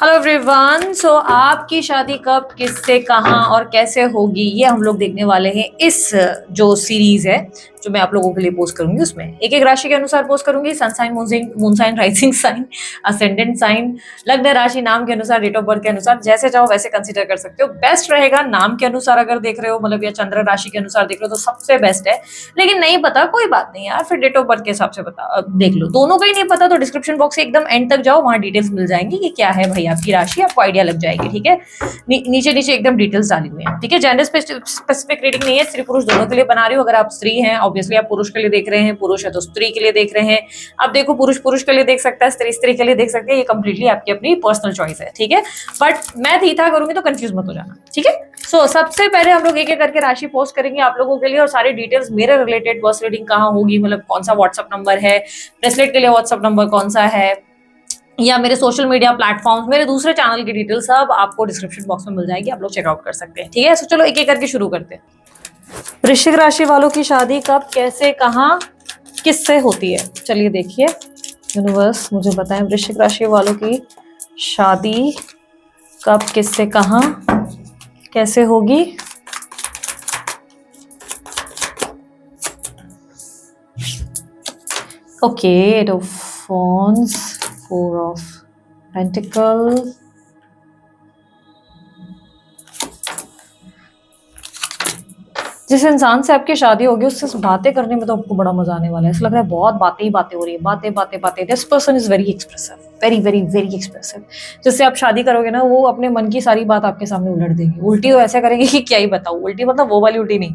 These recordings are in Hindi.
Hello everyone. सो आपकी शादी कब, किससे, कहाँ और कैसे होगी, ये हम लोग देखने वाले हैं इस जो सीरीज है जो मैं आप लोगों के लिए पोस्ट करूंगी। उसमें एक एक राशि के अनुसार पोस्ट करूंगी, sun sign, moon sign, rising sign, ascendant sign, लग्न राशि, नाम के अनुसार, डेट ऑफ बर्थ के अनुसार, जैसे चाहो वैसे कंसीडर कर सकते हो। बेस्ट रहेगा नाम के अनुसार अगर देख रहे हो, मतलब या चंद्र राशि के अनुसार देख रहे हो तो सबसे बेस्ट है। लेकिन नहीं पता कोई बात नहीं यार, फिर डेट ऑफ बर्थ के हिसाब से बता देख लो। दोनों का ही नहीं पता तो डिस्क्रिप्शन बॉक्स से एकदम एंड तक जाओ, वहां डिटेल्स मिल जाएंगी कि क्या है भाई आपकी राशि, आपको आइडिया लग जाएगी। ठीक है, नीचे नीचे एकदम डिटेल्स डाली हुई है। ठीक है, जेंडर स्पेसिफिक रीडिंग नहीं है, स्त्री पुरुष दोनों के लिए बना रही हूँ। अगर आप स्त्री हैं ऑब्वियसली आप पुरुष के लिए देख रहे हैं, पुरुष है तो स्त्री के लिए देख रहे हैं। आप देखो, पुरुष पुरुष के लिए देख सकता है, स्त्री स्त्री के लिए देख सकते हैं। ये कंप्लीटली आपकी अपनी पर्सनल चॉइस है। ठीक है, बट मैं थीथा करूंगी तो कंफ्यूज मत हो जाना। ठीक है, सो सबसे पहले हम लोग एक एक करके राशि पोस्ट करेंगे आप लोगों के लिए, और सारी डिटेल्स मेरे रिलेटेड पर्सनल रीडिंग कहाँ होगी, मतलब कौन सा व्हाट्सअप नंबर है, ब्रेसलेट के लिए व्हाट्सअप नंबर कौन सा है, या मेरे सोशल मीडिया प्लेटफॉर्म्स, मेरे दूसरे चैनल की डिटेल सब आपको डिस्क्रिप्शन बॉक्स में मिल जाएगी, आप लोग चेकआउट कर सकते हैं। ठीक है, सो चलो एक एक करके शुरू करते हैं। वृश्चिक राशि वालों की शादी कब, कैसे, कहाँ, किससे होती है, चलिए देखिए। यूनिवर्स मुझे बताएं, वृश्चिक राशि वालों की शादी कब, किससे, कहाँ, कैसे होगी। Okay, eight of wands, four of pentacles, जिस इंसान से आपकी शादी होगी उससे बातें करने में तो आपको बड़ा मजा आने वाला है। ऐसा लग रहा है बहुत बातें ही बातें हो रही है, बातें बातें बातें। This person is very expressive, very very very expressive. जिससे आप शादी करोगे ना, वो अपने मन की सारी बात आपके सामने उलट देंगे। उल्टी तो ऐसे करेंगे कि क्या ही बताऊं। उल्टी मतलब वो वाली उल्टी नहीं,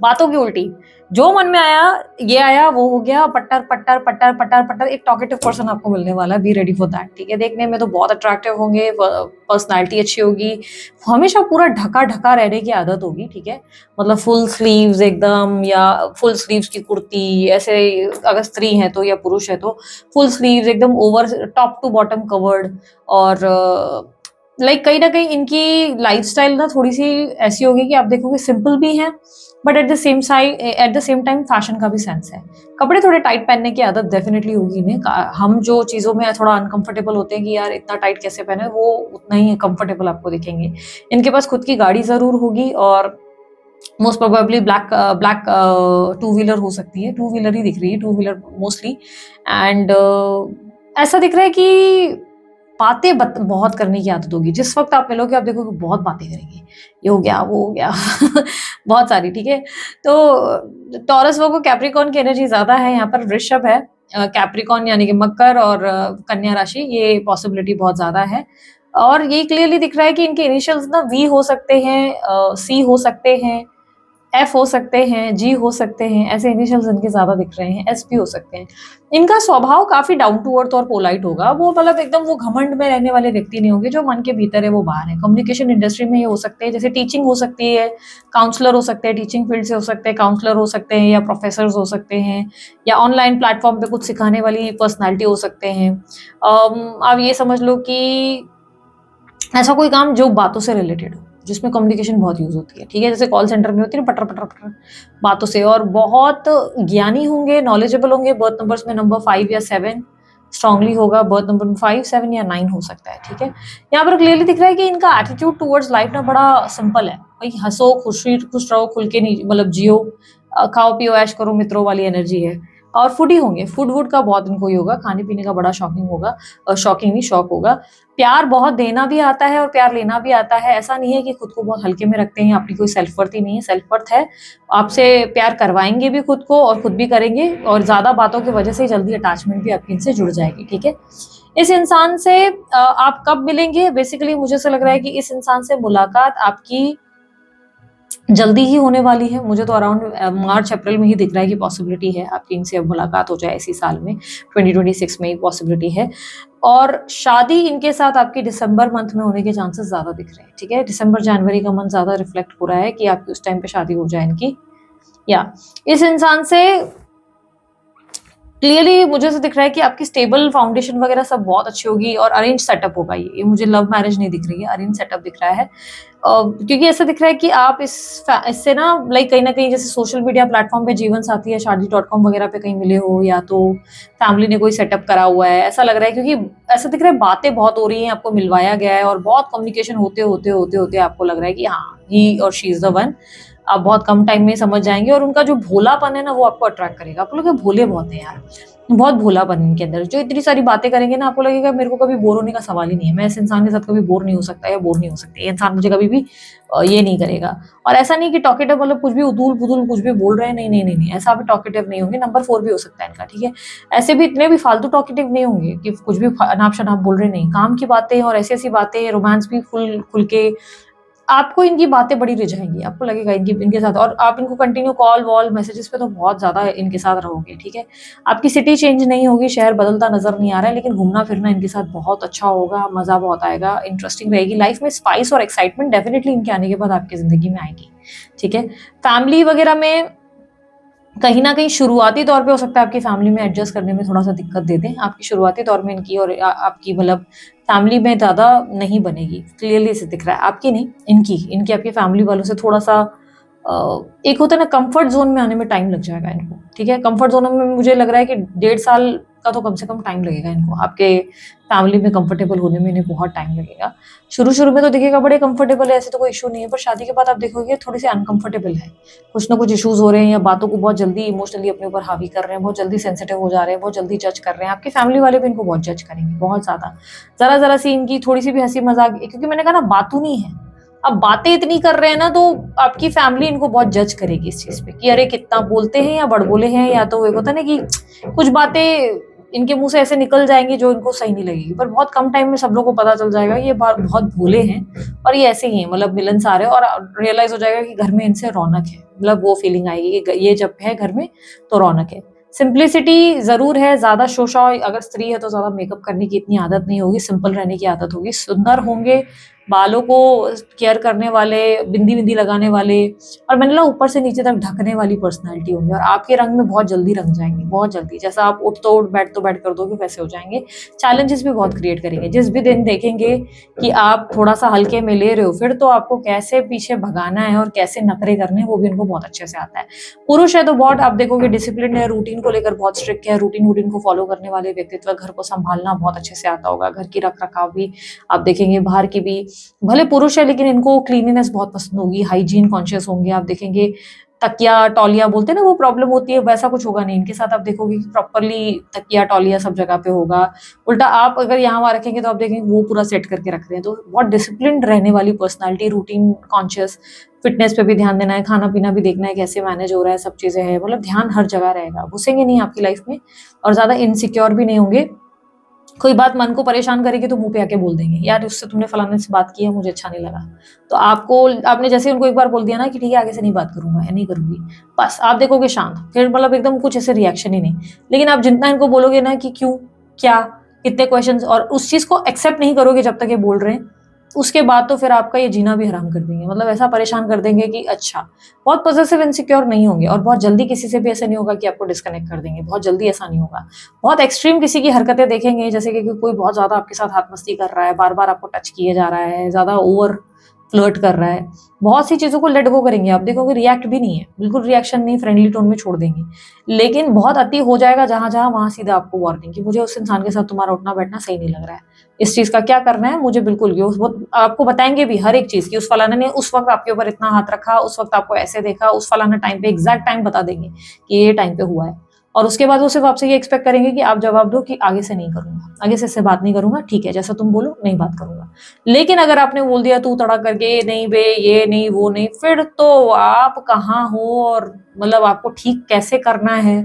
बातों की उल्टी। जो मन में आया, ये आया, वो हो गया, पट्टर पट्टर पट्टर पट्टर पट्टर। एक टॉकेटिव पर्सन आपको मिलने वाला है, बी रेडी फॉर दैट। ठीक है, देखने में तो बहुत अट्रैक्टिव होंगे, पर्सनैलिटी अच्छी होगी, हमेशा पूरा ढका ढका रहने की आदत होगी। ठीक है, मतलब फुल स्लीव्स एकदम, या फुल स्लीव्स की कुर्ती ऐसे, अगर स्त्री है तो या पुरुष है तो फुल स्लीव्स एकदम over top to bottom covered. और लाइक कहीं ना कहीं इनकी लाइफस्टाइल ना थोड़ी सी ऐसी होगी कि आप देखोगे सिंपल भी है, but at the same time fashion का भी सेंस है। कपड़े थोड़े टाइट पहनने की आदत डेफिनेटली होगी इन्हें। हम जो चीज़ों में थोड़ा अनकंफर्टेबल होते हैं कि यार इतना टाइट कैसे पहने, वो उतना ही कंफर्टेबल आपको दिखेंगे। इनके पास खुद की गाड़ी जरूर होगी, और most probably black two wheeler हो सकती है। टू व्हीलर ही दिख रही है, टू व्हीलर मोस्टली। एंड ऐसा दिख रहा है कि बातें बहुत करने की आदत होगी। जिस वक्त आप मिलोगे आप देखोगे बहुत बातें करेंगे, ये हो गया, वो हो गया बहुत सारी। ठीक है, तो टॉरस वो को कैप्रिकॉन की एनर्जी ज्यादा है यहाँ पर। वृषभ है, कैप्रिकॉन यानी कि मकर और कन्या राशि, ये पॉसिबिलिटी बहुत ज्यादा है। और ये क्लियरली दिख रहा है कि इनके इनिशियल्स ना वी हो सकते हैं, सी हो सकते हैं, एफ हो सकते हैं, जी हो सकते हैं। ऐसे इनिशियल्स इनके ज्यादा दिख रहे हैं, एस भी हो सकते हैं। इनका स्वभाव काफी डाउन टू अर्थ और पोलाइट होगा। वो मतलब एकदम वो घमंड में रहने वाले व्यक्ति नहीं होंगे, जो मन के भीतर है वो बाहर है। कम्युनिकेशन इंडस्ट्री में ये हो सकते हैं, जैसे टीचिंग हो सकती है, काउंसलर हो सकते हैं, टीचिंग फील्ड से हो सकते हैं, काउंसलर हो सकते हैं, या प्रोफेसर हो सकते हैं, या ऑनलाइन प्लेटफॉर्म पे कुछ सिखाने वाली पर्सनैलिटी हो सकते हैं। आप ये समझ लो कि ऐसा कोई काम जो बातों से रिलेटेड हो, जिसमें कम्युनिकेशन बहुत यूज होती है। ठीक है, जैसे कॉल सेंटर में होती है ना, पटर पटर पटर बातों से। और बहुत ज्ञानी होंगे, नॉलेजेबल होंगे। बर्थ नंबर्स में नंबर 5 या 7 स्ट्रांगली होगा। बर्थ नंबर 5, 7 या 9 हो सकता है। ठीक है, यहाँ पर क्लियरली दिख रहा है कि इनका एटीट्यूड टूवर्ड्स लाइफ ना बड़ा सिंपल है भाई। हंसो, खुश रहो, खुल के नहीं मतलब जियो, खाओ पियो ऐश करो, मित्रों वाली एनर्जी है। और फूडी होंगे, फूड वूड का बहुत इनको ही होगा, खाने पीने का बड़ा शौकिंग होगा, शौकिंग नहीं शौक होगा। प्यार बहुत देना भी आता है और प्यार लेना भी आता है। ऐसा नहीं है कि खुद को बहुत हल्के में रखते हैं, आपकी कोई सेल्फ वर्थ ही नहीं है, सेल्फ वर्थ है। आपसे प्यार करवाएंगे भी खुद को और खुद भी करेंगे, और ज्यादा बातों की वजह से जल्दी अटैचमेंट भी आपकी इनसे जुड़ जाएगी। ठीक है, इस इंसान से आप कब मिलेंगे, बेसिकली मुझे ऐसा लग रहा है कि इस इंसान से मुलाकात आपकी जल्दी ही होने वाली है। मुझे तो अराउंड मार्च अप्रैल में ही दिख रहा है कि पॉसिबिलिटी है आपकी इनसे अब मुलाकात हो जाए इसी साल में, 2026 में ही पॉसिबिलिटी है। और शादी इनके साथ आपकी दिसंबर मंथ में होने के चांसेस ज्यादा दिख रहे हैं। ठीक है, दिसंबर जनवरी का मंथ ज्यादा रिफ्लेक्ट हो रहा है कि आपकी उस टाइम पे शादी हो जाए इनकी। या इस इंसान से क्लियरली मुझे ऐसा दिख रहा है कि आपकी स्टेबल फाउंडेशन वगैरह सब बहुत अच्छी होगी और अरेंज सेटअप होगा। ये मुझे लव मैरिज नहीं दिख रही है, अरेंज सेटअप दिख रहा है। क्योंकि ऐसा दिख रहा है कि आप इससे ना लाइक कहीं ना कहीं जैसे सोशल मीडिया प्लेटफॉर्म पे जीवन साथी या शादी.com वगैरह पे कहीं मिले हो, या तो फैमिली ने कोई सेटअप करा हुआ है, ऐसा लग रहा है। क्योंकि ऐसा दिख रहा है बातें बहुत हो रही हैं, आपको मिलवाया गया है और बहुत कम्युनिकेशन होते होते होते होते आपको लग रहा है कि हाँ ही और शी इज द वन। आप बहुत कम टाइम में समझ जाएंगे और उनका जो भोलापन है ना वो आपको अट्रैक्ट करेगा। आपको लगेगा भोले बहुत है यार, बहुत भोलापन इनके अंदर। जो इतनी सारी बातें करेंगे ना, आपको लगेगा मेरे को कभी बोर होने का सवाल ही नहीं है, मैं इस इंसान के साथ कभी बोर नहीं हो सकता या बोर नहीं हो सकती, ये इंसान मुझे कभी भी ये नहीं करेगा। और ऐसा नहीं कि टॉकेटिव मतलब कुछ भी उदूल पुदूल कुछ भी बोल रहे हैं, नहीं नहीं नहीं नहीं, ऐसा भी टॉकेटिव नहीं होंगे। नंबर 4 भी हो सकता है इनका, ठीक है। ऐसे भी इतने भी फालतू टॉकेटिव नहीं होंगे कि कुछ भी अनाप शनाप बोल रहे, नहीं। काम की बातें और ऐसी ऐसी बातें, रोमांस भी फुल खुल के, आपको इनकी बातें बड़ी रिझाएंगी। आपको लगेगा इनके साथ, और आप इनको कंटिन्यू कॉल वॉल मैसेजेस पे तो बहुत ज्यादा इनके साथ रहोगे, ठीक है। आपकी सिटी चेंज नहीं होगी, शहर बदलता नजर नहीं आ रहा है, लेकिन घूमना फिरना इनके साथ बहुत अच्छा होगा, मजा बहुत आएगा, इंटरेस्टिंग रहेगी लाइफ में। स्पाइस और एक्साइटमेंट डेफिनेटली इनके आने के बाद आपकी जिंदगी में आएगी, ठीक है। फैमिली वगैरह में कहीं ना कहीं शुरुआती तौर पे हो सकता है आपकी फैमिली में एडजस्ट करने में थोड़ा सा दिक्कत दे दें, आपकी शुरुआती तौर में इनकी, और आपकी मतलब फैमिली में ज़्यादा नहीं बनेगी। क्लियरली इसे दिख रहा है, आपकी नहीं इनकी, इनकी आपकी फैमिली वालों से थोड़ा सा एक होता है ना कंफर्ट जोन में आने में टाइम लग जाएगा इनको, ठीक है। कंफर्ट जोन में मुझे लग रहा है कि 1.5 साल का तो कम से कम टाइम लगेगा इनको, आपके फैमिली में कंफर्टेबल होने में इन्हें बहुत टाइम लगेगा। शुरू शुरू में तो दिखेगा बड़े कंफर्टेबल है, ऐसे तो कोई इशू नहीं है, पर शादी के बाद आप देखोगे थोड़ी सी अनकंफर्टेबल है, कुछ ना कुछ इश्यूज हो रहे हैं, या बातों को बहुत जल्दी इमोशनली अपने ऊपर हावी कर रहे हैं, बहुत जल्दी सेंसिटिव हो जा रहे हैं, बहुत जल्दी जज कर रहे हैं। आपकी फैमिली वाले भी इनको बहुत जज करेंगे, बहुत ज्यादा। जरा जरा सी इनकी थोड़ी सी भी हंसी मजाक, क्योंकि मैंने कहा ना बातू नहीं है, अब बातें इतनी कर रहे हैं ना, तो आपकी फैमिली इनको बहुत जज करेगी इस चीज पे कि अरे कितना बोलते हैं या बड़बोले हैं, या तो एक होता है ना कि कुछ बातें इनके मुंह से ऐसे निकल जाएंगी जो इनको सही नहीं लगेगी, पर बहुत कम टाइम में सब लोग को पता चल जाएगा ये बहुत भोले हैं और ये ऐसे ही हैं, मतलब मिलनसार है, और रियलाइज हो जाएगा कि घर में इनसे रौनक है। मतलब वो फीलिंग आएगी कि ये जब है घर में तो रौनक है। सिंप्लिसिटी जरूर है, ज्यादा शोशा, अगर स्त्री है तो ज्यादा मेकअप करने की इतनी आदत नहीं होगी, सिंपल रहने की आदत होगी। सुंदर होंगे, बालों को केयर करने वाले, बिंदी बिंदी लगाने वाले, और मैंने ना ऊपर से नीचे तक ढकने वाली पर्सनालिटी होंगी, और आपके रंग में बहुत जल्दी रंग जाएंगे, बहुत जल्दी। जैसा आप उठ तो बैठ कर दोगे वैसे हो जाएंगे। चैलेंजेस भी बहुत क्रिएट करेंगे, जिस भी दिन देखेंगे कि आप थोड़ा सा हल्के में ले रहे हो, फिर तो आपको कैसे पीछे भगाना है और कैसे नखरे करने हैं वो भी इनको बहुत अच्छे से आता है। पुरुष है तो बहुत आप देखोगे डिसिप्लिन है, रूटीन को लेकर बहुत स्ट्रिक्ट है, रूटीन को फॉलो करने वाले व्यक्तित्व, घर को संभालना बहुत अच्छे से आता होगा, घर की रख रखाव भी आप देखेंगे, बाहर की भी। भले पुरुष है लेकिन इनको क्लीनिनेस बहुत पसंद होगी, हाइजीन कॉन्शियस होंगे। आप देखेंगे तकिया टौलिया बोलते हैं ना, वो प्रॉब्लम होती है, वैसा कुछ होगा नहीं इनके साथ। आप देखोगे कि प्रॉपरली तकिया टौलिया सब जगह पे होगा। उल्टा आप अगर यहाँ वहां रखेंगे तो आप देखेंगे वो पूरा सेट करके रख रहे हैं। तो बहुत डिसिप्लिन रहने वाली पर्सनालिटी, रूटीन कॉन्शियस, फिटनेस पे भी ध्यान देना है, खाना पीना भी देखना है कैसे मैनेज हो रहा है, सब चीजें हैं, मतलब ध्यान हर जगह रहेगा। घुसेंगे नहीं आपकी लाइफ में, और ज्यादा इनसिक्योर भी नहीं होंगे। कोई बात मन को परेशान करेगी तो मुंह पे आके बोल देंगे, यार उससे तुमने फलाने से बात की है मुझे अच्छा नहीं लगा, तो आपने जैसे उनको एक बार बोल दिया ना कि ठीक है आगे से नहीं बात करूंगा या नहीं करूंगी, बस आप देखोगे शांत, फिर मतलब एकदम कुछ ऐसे रिएक्शन ही नहीं। लेकिन आप जितना इनको बोलोगे ना कि क्यों, क्या, कितने क्वेश्चंस, और उस चीज को एक्सेप्ट नहीं करोगे जब तक ये बोल रहे हैं, उसके बाद तो फिर आपका ये जीना भी हराम कर देंगे। मतलब ऐसा परेशान कर देंगे कि अच्छा, बहुत पॉजिटिव इनसिक्योर नहीं होंगे, और बहुत जल्दी किसी से भी ऐसा नहीं होगा कि आपको डिस्कनेक्ट कर देंगे, बहुत जल्दी ऐसा नहीं होगा। बहुत एक्सट्रीम किसी की हरकतें देखेंगे, जैसे कि कोई बहुत ज्यादा आपके साथ हाथ मस्ती कर रहा है, बार बार आपको टच किए जा रहा है, ज्यादा ओवर फ्लर्ट कर रहा है, बहुत सी चीजों को लेट गो करेंगे। आप देखोगे रिएक्ट भी नहीं है, बिल्कुल रिएक्शन नहीं, फ्रेंडली टोन में छोड़ देंगे। लेकिन बहुत अति हो जाएगा जहां जहां, वहां सीधा आपको वार्निंग कि मुझे उस इंसान के साथ तुम्हारा उठना बैठना सही नहीं लग रहा है, इस चीज का क्या करना है मुझे बिल्कुल, ये वो आपको बताएंगे भी हर एक चीज की, उस फलाने ने उस वक्त आपके ऊपर इतना हाथ रखा, उस वक्त आपको ऐसे देखा, उस फलाना टाइम पे एग्जैक्ट टाइम बता देंगे कि ये टाइम पे हुआ है। और उसके बाद वो सिर्फ आपसे ये एक्सपेक्ट करेंगे कि आप जवाब दो कि आगे से नहीं करूंगा, आगे से इससे बात नहीं करूंगा, ठीक है जैसा तुम बोलो नहीं बात करूंगा। लेकिन अगर आपने बोल दिया तू तड़ा करके, नहीं बे ये नहीं वो नहीं, फिर तो आप कहाँ हो, और मतलब आपको ठीक कैसे करना है,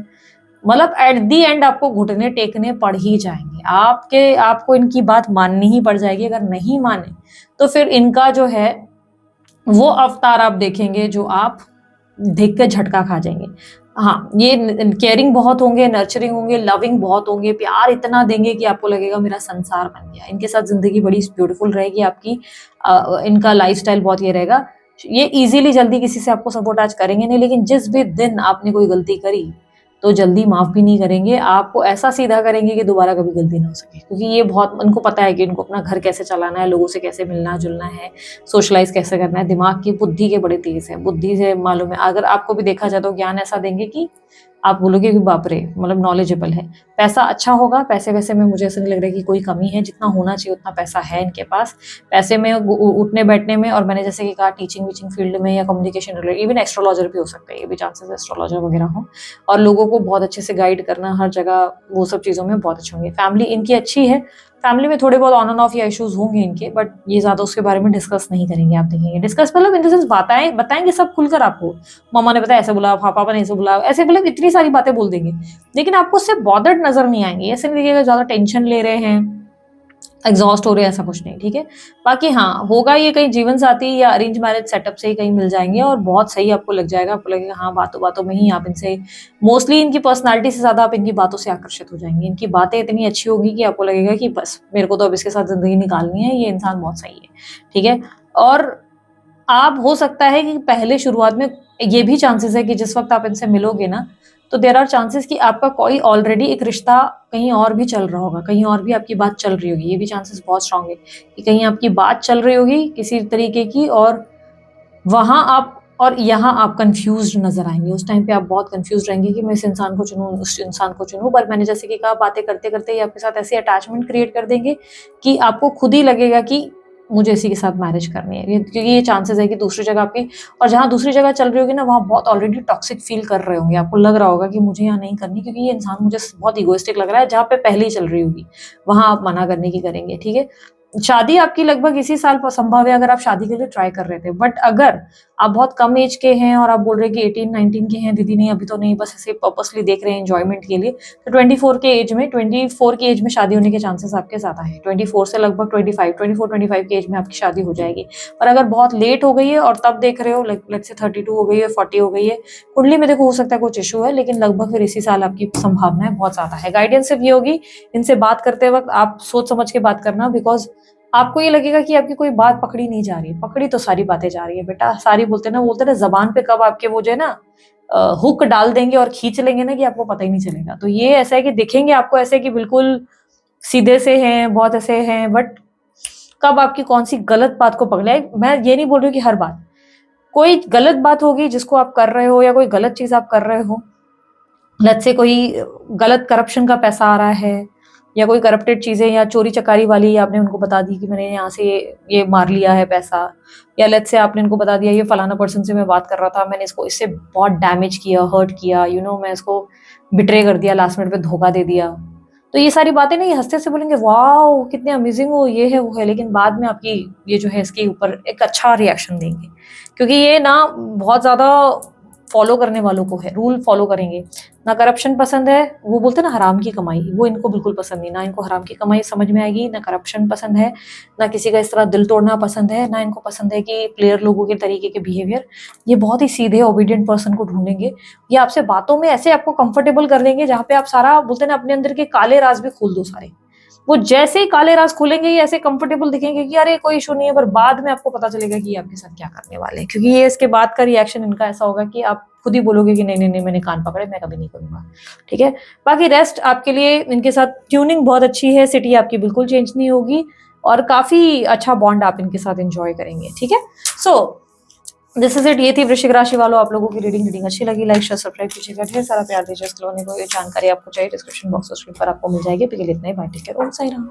मतलब एट दी एंड आपको घुटने टेकने पड़ ही जाएंगे। आपको इनकी बात माननी ही पड़ जाएगी। अगर नहीं माने तो फिर इनका जो है वो अवतार आप देखेंगे जो आप देख के झटका खा जाएंगे। हाँ, ये केयरिंग बहुत होंगे, नर्चरिंग होंगे, लविंग बहुत होंगे, प्यार इतना देंगे कि आपको लगेगा मेरा संसार बन गया। इनके साथ जिंदगी बड़ी ब्यूटीफुल रहेगी आपकी। इनका लाइफस्टाइल बहुत ये रहेगा, ये इजीली जल्दी किसी से आपको सबोटाज करेंगे नहीं, लेकिन जिस भी दिन आपने कोई गलती करी तो जल्दी माफ़ भी नहीं करेंगे, आपको ऐसा सीधा करेंगे कि दोबारा कभी गलती ना हो सके। क्योंकि ये बहुत उनको पता है कि इनको अपना घर कैसे चलाना है, लोगों से कैसे मिलना-जुलना है, सोशलाइज़ कैसे करना है, दिमाग की बुद्धि के बड़े तेज़ हैं, बुद्धि से मालूम है। अगर आपको भी देखा जाए तो ज्ञान ऐसा देंगे कि आप बोलोगे कि बाप रे! मतलब नॉलेजेबल है। पैसा अच्छा होगा, पैसे-वैसे में मुझे ऐसा नहीं लग रहा है कि कोई कमी है, जितना होना चाहिए उतना पैसा है इनके पास। पैसे में उठने-बैठने में, और मैंने जैसे कि कहा टीचिंग-वीचिंग फील्ड में या कम्युनिकेशन रिलेटेड, इवन एस्ट्रोलॉजर भी हो सकता है, ये भी चांसेस एस्ट्रोलॉजर वगैरह हो, और लोगों को बहुत अच्छे से गाइड करना हर जगह, वो सब चीज़ों में बहुत अच्छे होंगे। फैमिली इनकी अच्छी है, फैमिली में थोड़े बहुत ऑन एंड ऑफ या इश्यूज़ होंगे इनके, बट ये ज़्यादा उसके बारे में डिस्कस नहीं करेंगे, आप देखेंगे। डिस्कस मतलब इन द सेंस बताएँगे सब खुलकर आपको। मम्मा ने बताया ऐसे बोला, पापा ने ऐसे बोला, ऐसे मतलब इतनी सारी बातें बोल देंगे। लेकिन आपको उससे बॉदर्ड नज़र नहीं आएँगे, ऐसे नहीं दिखेगा ज़्यादा टेंशन ले रहे हैं, एग्ज़ॉस्ट हो रहे हैं, ऐसा कुछ नहीं, ठीक है? बाकी हाँ, होगा ये कहीं जीवनसाथी या अरेंज मैरिज सेटअप से ही कहीं मिल जाएँगे और बहुत सही आपको लग जाएगा, आपको लगेगा हाँ, बातों-बातों में ही आप इनसे मोस्टली इनकी पर्सनैलिटी से ज़्यादा आप इनकी बातों से आकर्षित हो जाएँगे। इनकी बातें इतनी अच्छी होगी कि आपको लगेगा कि बस मेरे को तो अब इसके साथ ज़िंदगी निकालनी है, ये इंसान बहुत सही है, ठीक है? और आप हो सकता है कि पहले शुरुआत में ये भी चांसेस है कि जिस वक़्त आप इनसे मिलोगे ना, तो देयर आर चांसेस कि आपका कोई ऑलरेडी एक रिश्ता कहीं और भी चल रहा होगा, कहीं और भी आपकी बात चल रही होगी। ये भी चांसेस बहुत स्ट्रॉन्ग है कि कहीं आपकी बात चल रही होगी किसी तरीके की, और वहाँ आप और यहाँ आप कन्फ्यूज़्ड नज़र आएँगे। उस टाइम पे आप बहुत कन्फ्यूज़्ड रहेंगे कि मैं इस इंसान को चुनूँ, उस इंसान को चुनूँ। पर मैंने जैसे कि कहा, बातें करते-करते ये आपके साथ ऐसी अटैचमेंट क्रिएट कर देंगे कि आपको खुद ही लगेगा कि मुझे इसी के साथ मैरिज करनी है। ये क्योंकि ये चांसेस है कि दूसरी जगह आपकी, और जहाँ दूसरी जगह चल रही होगी ना, वहाँ बहुत ऑलरेडी टॉक्सिक फ़ील कर रहे होंगे। आपको लग रहा होगा कि मुझे यहाँ नहीं करनी, क्योंकि ये इंसान मुझे बहुत इगोइस्टिक लग रहा है, जहाँ पे पहले ही चल रही होगी, वहाँ आप मना करने की करेंगे, ठीक है? शादी आपकी लगभग इसी साल संभव है, अगर आप शादी के लिए ट्राई कर रहे थे। बट अगर आप बहुत कम एज के हैं और आप बोल रहे हैं कि 18-19 के हैं, दीदी नहीं अभी तो नहीं, बस ऐसे पर्पसली देख रहे हैं एन्जॉयमेंट के लिए, तो 24 की एज में शादी होने के चांसेस आपके ज़्यादा हैं। 24 से लगभग 24-25 की एज में आपकी शादी हो जाएगी। और अगर बहुत लेट हो गई है और तब देख रहे हो, लेट्स से 32 हो गई है, 40 हो गई है, कुंडली में देखो हो सकता है कुछ इश्यू है, लेकिन लगभग फिर इसी साल आपकी संभावनाएँ बहुत ज़्यादा है। गाइडेंस सिर्फ ये होगी, इनसे बात करते वक़्त आप सोच समझ के बात करना, बिकॉज़ आपको ये लगेगा कि आपकी कोई बात पकड़ी नहीं जा रही है। पकड़ी तो सारी बातें जा रही है बेटा, सारी बोलते हैं ना ज़बान पे कब आपके वो जो है ना हुक डाल देंगे और खींच लेंगे ना, कि आपको पता ही नहीं चलेगा। तो ये ऐसा है कि दिखेंगे आपको ऐसे कि बिल्कुल सीधे से हैं, बहुत ऐसे हैं, बट कब आपकी कौन-सी गलत बात को पकड़े, मैं ये नहीं बोल रही हूँ कि हर बात। कोई गलत बात होगी जिसको आप कर रहे हो, या कोई गलत चीज़ आप कर रहे हो, लेट्स से कोई गलत करप्शन का पैसा आ रहा है, या कोई करप्टेड चीज़ें या चोरी-चकारी वाली आपने उनको बता दी कि मैंने यहाँ से ये मार लिया है पैसा, या लेट्स से आपने इनको बता दिया ये फलाना पर्सन से मैं बात कर रहा था, मैंने इसको इससे बहुत डैमेज किया, हर्ट किया, मैं इसको बिट्रे कर दिया, लास्ट मिनट पे धोखा दे दिया। तो ये सारी बातें ना, ये हँसते से बोलेंगे वाओ! कितने अमेज़िंग हो, ये है, वो है, लेकिन बाद में आपकी ये जो है इसके ऊपर एक अच्छा रिएक्शन देंगे। क्योंकि ये ना बहुत ज़्यादा फॉलो करने वालों को है, रूल फॉलो करेंगे। ना करप्शन पसंद है, वो बोलते हैं ना हराम की कमाई, वो इनको बिल्कुल पसंद नहीं। ना इनको हराम की कमाई समझ में आएगी, ना करप्शन पसंद है, ना किसी का इस तरह दिल तोड़ना पसंद है, ना इनको पसंद है कि प्लेयर लोगों के तरीके के बिहेवियर। ये बहुत ही सीधे ओबीडिएंट पर्सन को ढूँढेंगे। ये आपसे बातों में ऐसे आपको कंफर्टेबल कर लेंगे, जहाँ पे आप सारा बोलते हैं ना अपने अंदर के काले राज़ भी खोल दो सारे। वो जैसे ही काले राज़ खोलेंगे, ये ऐसे कंफर्टेबल दिखेंगे कि अरे कोई इश्यू नहीं है, पर बाद में आपको पता चलेगा कि ये आपके साथ क्या करने वाले हैं। क्योंकि ये इसके बाद का रिएक्शन इनका ऐसा होगा कि आप खुद ही बोलोगे कि नहीं, नहीं, नहीं, मैंने कान पकड़े, मैं कभी नहीं करूँगा, ठीक है? बाकी रेस्ट आपके लिए इनके साथ ट्यूनिंग बहुत अच्छी है, सिटी आपकी बिल्कुल चेंज नहीं होगी, और काफ़ी अच्छा बॉन्ड आप इनके साथ एन्जॉय करेंगे, ठीक है? सो दिस इज़ इट, ये थी वृश्चिक राशि वालों आप लोगों की रीडिंग अच्छी लगी, लाइक शेयर सब्सक्राइब कीजिएगा, ढेर सारा प्यार दीजिए। इसके अलावा कोई जानकारी आपको चाहिए डिस्क्रिप्शन बॉक्स पर आपको मिल जाएगी। अभी के लिए इतना ही, बाय, टेक केयर, ओम साई राम।